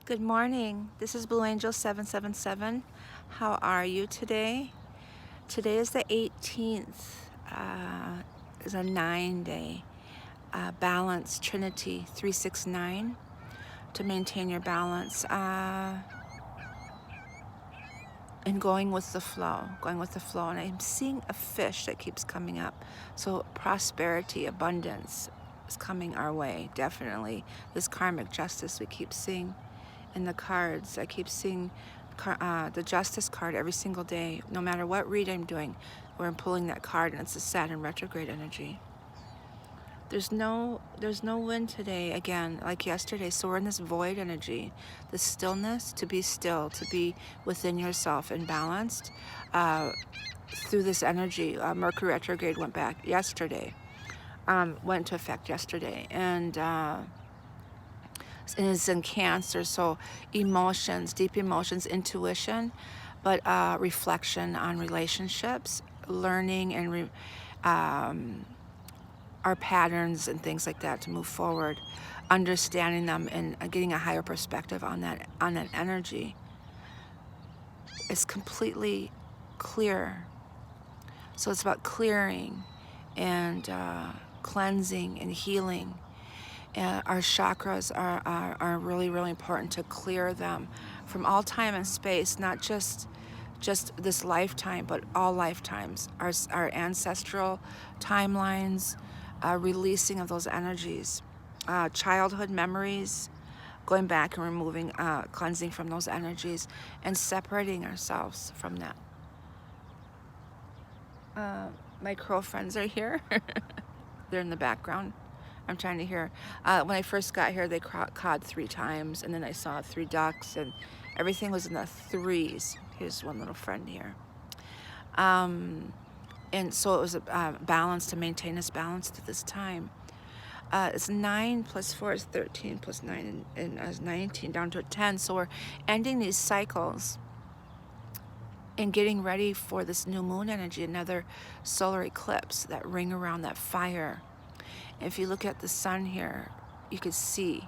Good morning. This is Blue Angel 777. How are you today? Today is the 18th. Is a 9-day balance Trinity 369 to maintain your balance and going with the flow. And I'm seeing a fish that keeps coming up. So prosperity, abundance is coming our way. Definitely this karmic justice we keep seeing in the cards. I keep seeing the justice card every single day, no matter what read I'm doing, where I'm pulling that card, and it's the Saturn retrograde energy. There's no wind today, again, like yesterday. So we're in this void energy, the stillness, to be still, to be within yourself and balanced through this energy. Mercury retrograde went back yesterday, went into effect yesterday, and is in Cancer, so emotions, deep emotions, intuition, but reflection on relationships, learning and our patterns and things like that to move forward, understanding them and getting a higher perspective on that energy. It's completely clear. So it's about clearing and cleansing and healing. Our chakras are really, really important to clear them from all time and space, not just this lifetime, but all lifetimes. Our ancestral timelines, releasing of those energies, childhood memories, going back and removing, cleansing from those energies, and separating ourselves from that. My crow friends are here. They're in the background. I'm trying to hear. When I first got here, they cawed 3 times, and then I saw 3 ducks, and everything was in the 3s. Here's one little friend here. And so it was a balance, to maintain this balance to this time. It's 9 plus 4 is 13 plus 9 and is 19, down to a 10. So we're ending these cycles and getting ready for this new moon energy, another solar eclipse, that ring around, that fire. If you look at the sun here, you could see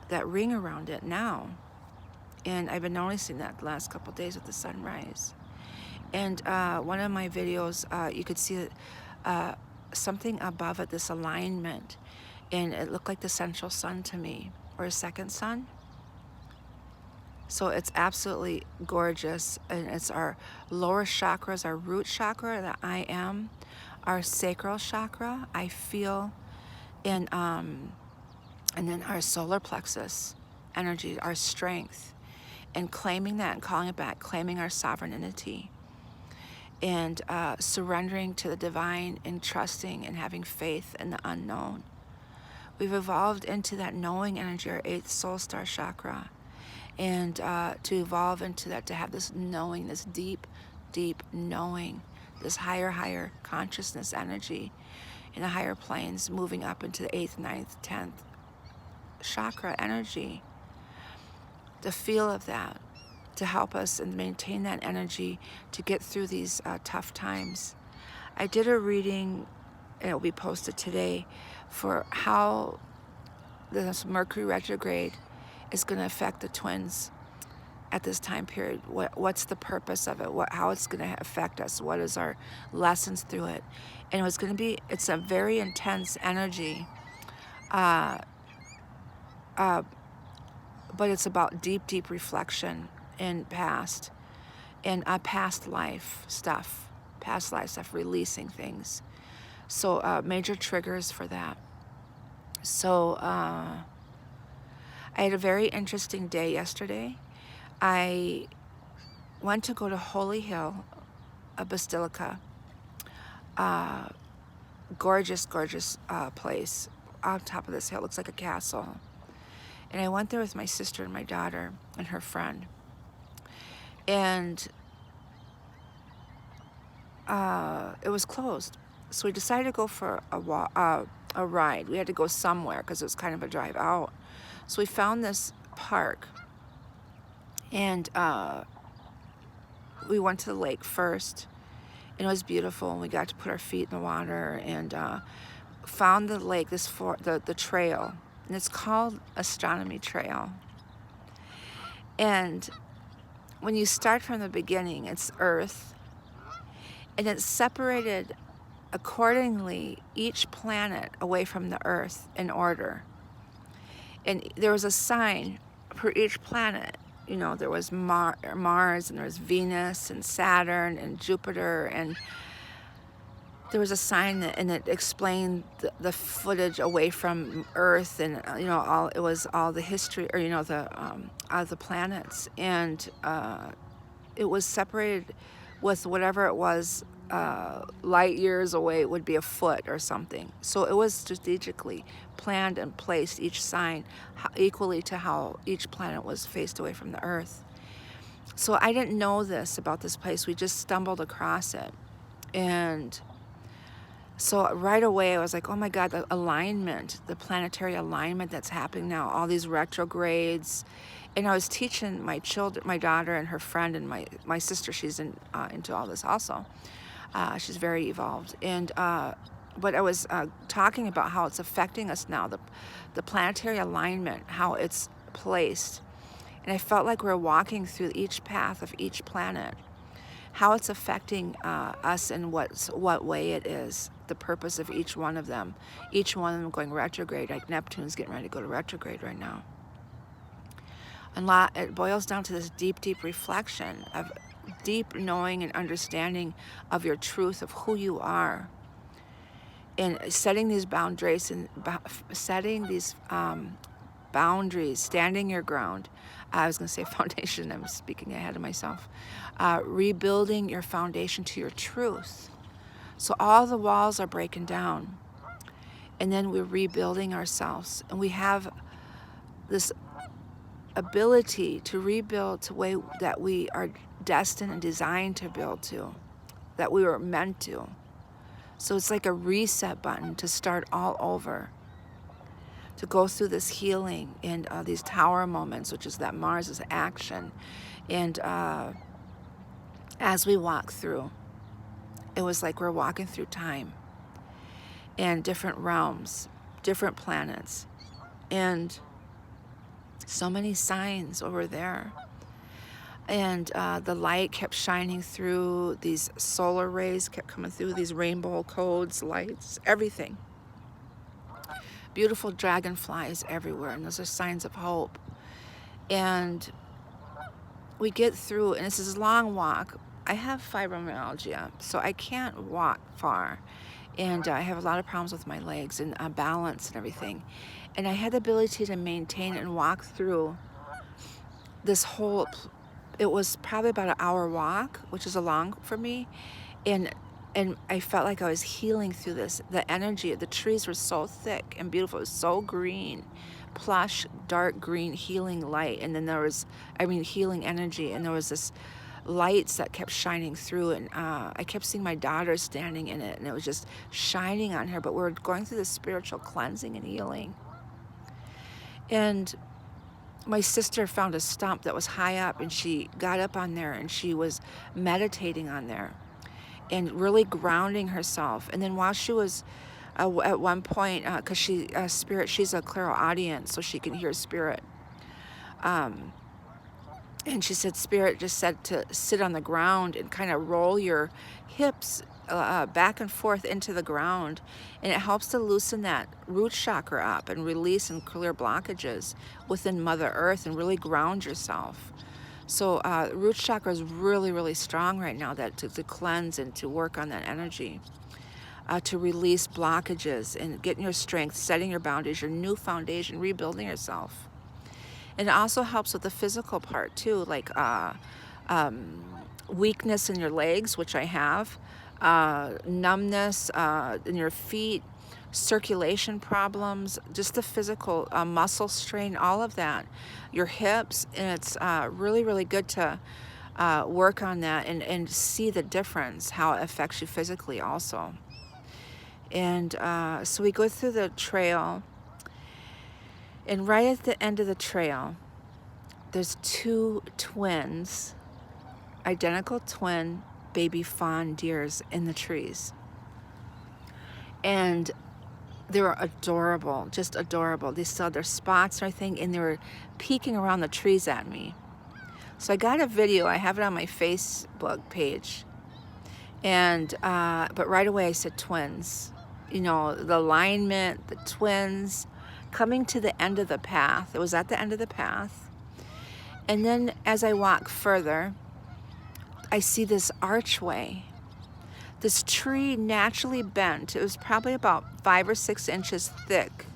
that ring around it now. And I've been noticing that the last couple of days with the sunrise. And one of my videos, you could see something above it, this alignment. And it looked like the central sun to me, or a second sun. So it's absolutely gorgeous. And it's our lower chakras, our root chakra, the I am, our sacral chakra, I feel, and then our solar plexus energy, our strength, and claiming that and calling it back, claiming our sovereignty, and surrendering to the divine and trusting and having faith in the unknown. We've evolved into that knowing energy, our 8th soul star chakra, and to evolve into that, to have this knowing, this deep, deep knowing, this higher consciousness energy in the higher planes, moving up into the 8th, 9th, 10th chakra energy. The feel of that, to help us and maintain that energy to get through these tough times. I did a reading, and it will be posted today, for how this Mercury retrograde is going to affect the twins at this time period. What's the purpose of it? How it's going to affect us? What is our lessons through it? And it's a very intense energy, but it's about deep reflection in past life stuff, releasing things. So major triggers for that. So I had a very interesting day yesterday. I went to go to Holy Hill, a basilica, gorgeous place on top of this hill. Looks like a castle. And I went there with my sister and my daughter and her friend. And it was closed. So we decided to go for a ride. We had to go somewhere because it was kind of a drive out. So we found this park. And we went to the lake first, and it was beautiful, and we got to put our feet in the water, and found the lake, the trail, and it's called Astronomy Trail. And when you start from the beginning, it's Earth, and it's separated accordingly, each planet away from the Earth in order. And there was a sign for each planet. You know, there was Mars, and there was Venus, and Saturn, and Jupiter, and there was a sign that, and it explained the footage away from Earth, and you know, it was all the history, or you know, the planets, and it was separated with whatever it was, light years away. It would be a foot or something. So it was strategically planned and placed, each sign equally to how each planet was faced away from the Earth. So I didn't know this about this place. We just stumbled across it, and so right away I was like, oh my God, the alignment, the planetary alignment that's happening now, all these retrogrades. And I was teaching my children, my daughter and her friend, and my sister, she's into all this also. She's very evolved. And but I was talking about how it's affecting us now, the planetary alignment, how it's placed. And I felt like we're walking through each path of each planet, how it's affecting us and what way it is, the purpose of each one of them going retrograde, like Neptune's getting ready to go to retrograde right now. And it boils down to this deep, deep reflection of deep knowing and understanding of your truth, of who you are, and setting these boundaries and setting these boundaries, standing your ground. I was going to say foundation. I'm speaking ahead of myself. Rebuilding your foundation to your truth. So all the walls are breaking down, and then we're rebuilding ourselves, and we have this ability to rebuild to the way that we are destined and designed to build to, that we were meant to. So it's like a reset button to start all over, to go through this healing and these tower moments, which is that Mars is action. And as we walk through, it was like we're walking through time and different realms, different planets, and so many signs over there. And the light kept shining through, these solar rays kept coming through, these rainbow codes, lights, everything. Beautiful dragonflies everywhere, and those are signs of hope. And we get through, and this is a long walk. I have fibromyalgia, so I can't walk far. And I have a lot of problems with my legs and balance and everything. And I had the ability to maintain and walk through this whole, it was probably about an hour walk, which is a long for me. And I felt like I was healing through this. The energy, the trees were so thick and beautiful. It was so green, plush, dark green, healing light. And then there was, healing energy. And there was this lights that kept shining through, and I kept seeing my daughter standing in it, and it was just shining on her. But we're going through this spiritual cleansing and healing. And my sister found a stump that was high up, and she got up on there, and she was meditating on there and really grounding herself. And then while she was at one point, because she's a clairaudient, so she can hear spirit. And she said, Spirit just said to sit on the ground and kind of roll your hips back and forth into the ground. And it helps to loosen that root chakra up and release and clear blockages within Mother Earth and really ground yourself. So root chakra is really, really strong right now, that to cleanse and to work on that energy. To release blockages and getting your strength, setting your boundaries, your new foundation, rebuilding yourself. And it also helps with the physical part too, like weakness in your legs, which I have, numbness in your feet, circulation problems, just the physical muscle strain, all of that, your hips. And it's really, really good to work on that and see the difference, how it affects you physically also. And so we go through the trail. And right at the end of the trail, there's two twins, identical twin baby fawn deers in the trees. And They were adorable, just adorable. They still had their spots and everything, and they were peeking around the trees at me. So I got a video, I have it on my Facebook page. And, but right away I said twins. You know, the alignment, the twins, coming to the end of the path. It was at the end of the path. And then as I walk further, I see this archway. This tree naturally bent. It was probably about 5 or 6 inches thick.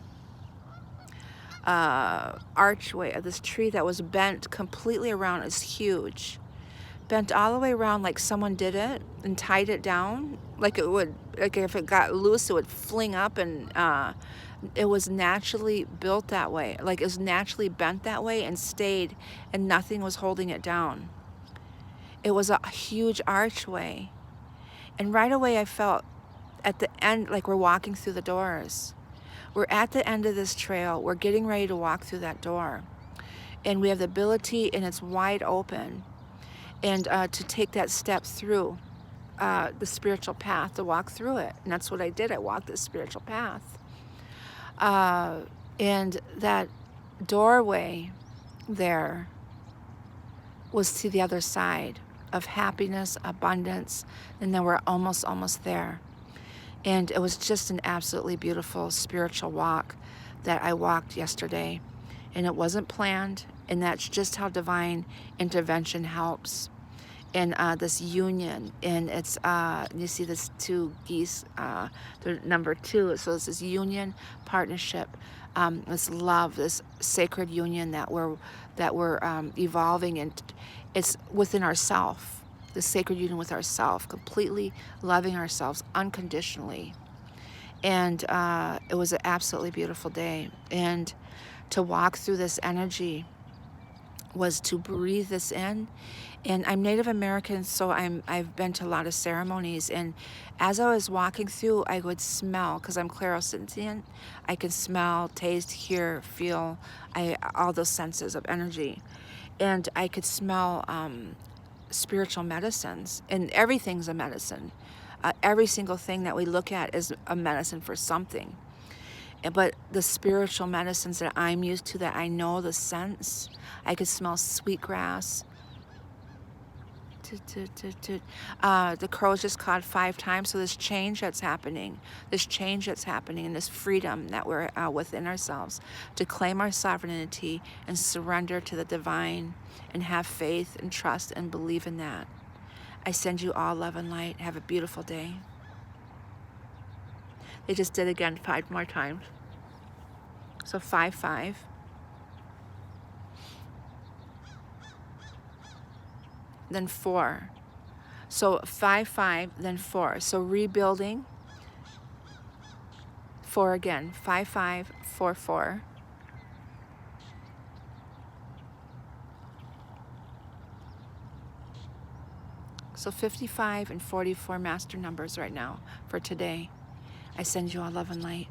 Archway of this tree that was bent completely around. It's huge. Bent all the way around like someone did it and tied it down. Like it would, like if it got loose, it would fling up, and it was naturally built that way. Like it was naturally bent that way and stayed, and nothing was holding it down. It was a huge archway. And right away I felt at the end, like we're walking through the doors. We're at the end of this trail. We're getting ready to walk through that door. And we have the ability, and it's wide open, and to take that step through the spiritual path, to walk through it. And that's what I did. I walked the spiritual path. And that doorway there was to the other side of happiness, abundance, and then we're almost there. And it was just an absolutely beautiful spiritual walk that I walked yesterday. And it wasn't planned, and that's just how divine intervention helps. And this union, and it's, you see this 2 geese, they're number 2, so it's this union, partnership, this love, this sacred union that we're evolving, and it's within ourself, the sacred union with ourself, completely loving ourselves unconditionally. And it was an absolutely beautiful day. And to walk through this energy was to breathe this in. And I'm Native American, so I've been to a lot of ceremonies, and as I was walking through, I would smell, because I'm clairsentient. I can smell, taste, hear, feel, all those senses of energy. And I could smell spiritual medicines, and everything's a medicine. Every single thing that we look at is a medicine for something. But the spiritual medicines that I'm used to, that I know the scents, I could smell sweetgrass. The crows just cawed 5 times. So this change that's happening, and this freedom that we're within ourselves, to claim our sovereignty and surrender to the divine, and have faith and trust and believe in that. I send you all love and light. Have a beautiful day. They just did again 5 more times. So 5, 5. Then 4. So 5, 5, then 4. So rebuilding. 4 again. 5, 5, 4, 4. So 55 and 44 master numbers right now for today. I send you all love and light.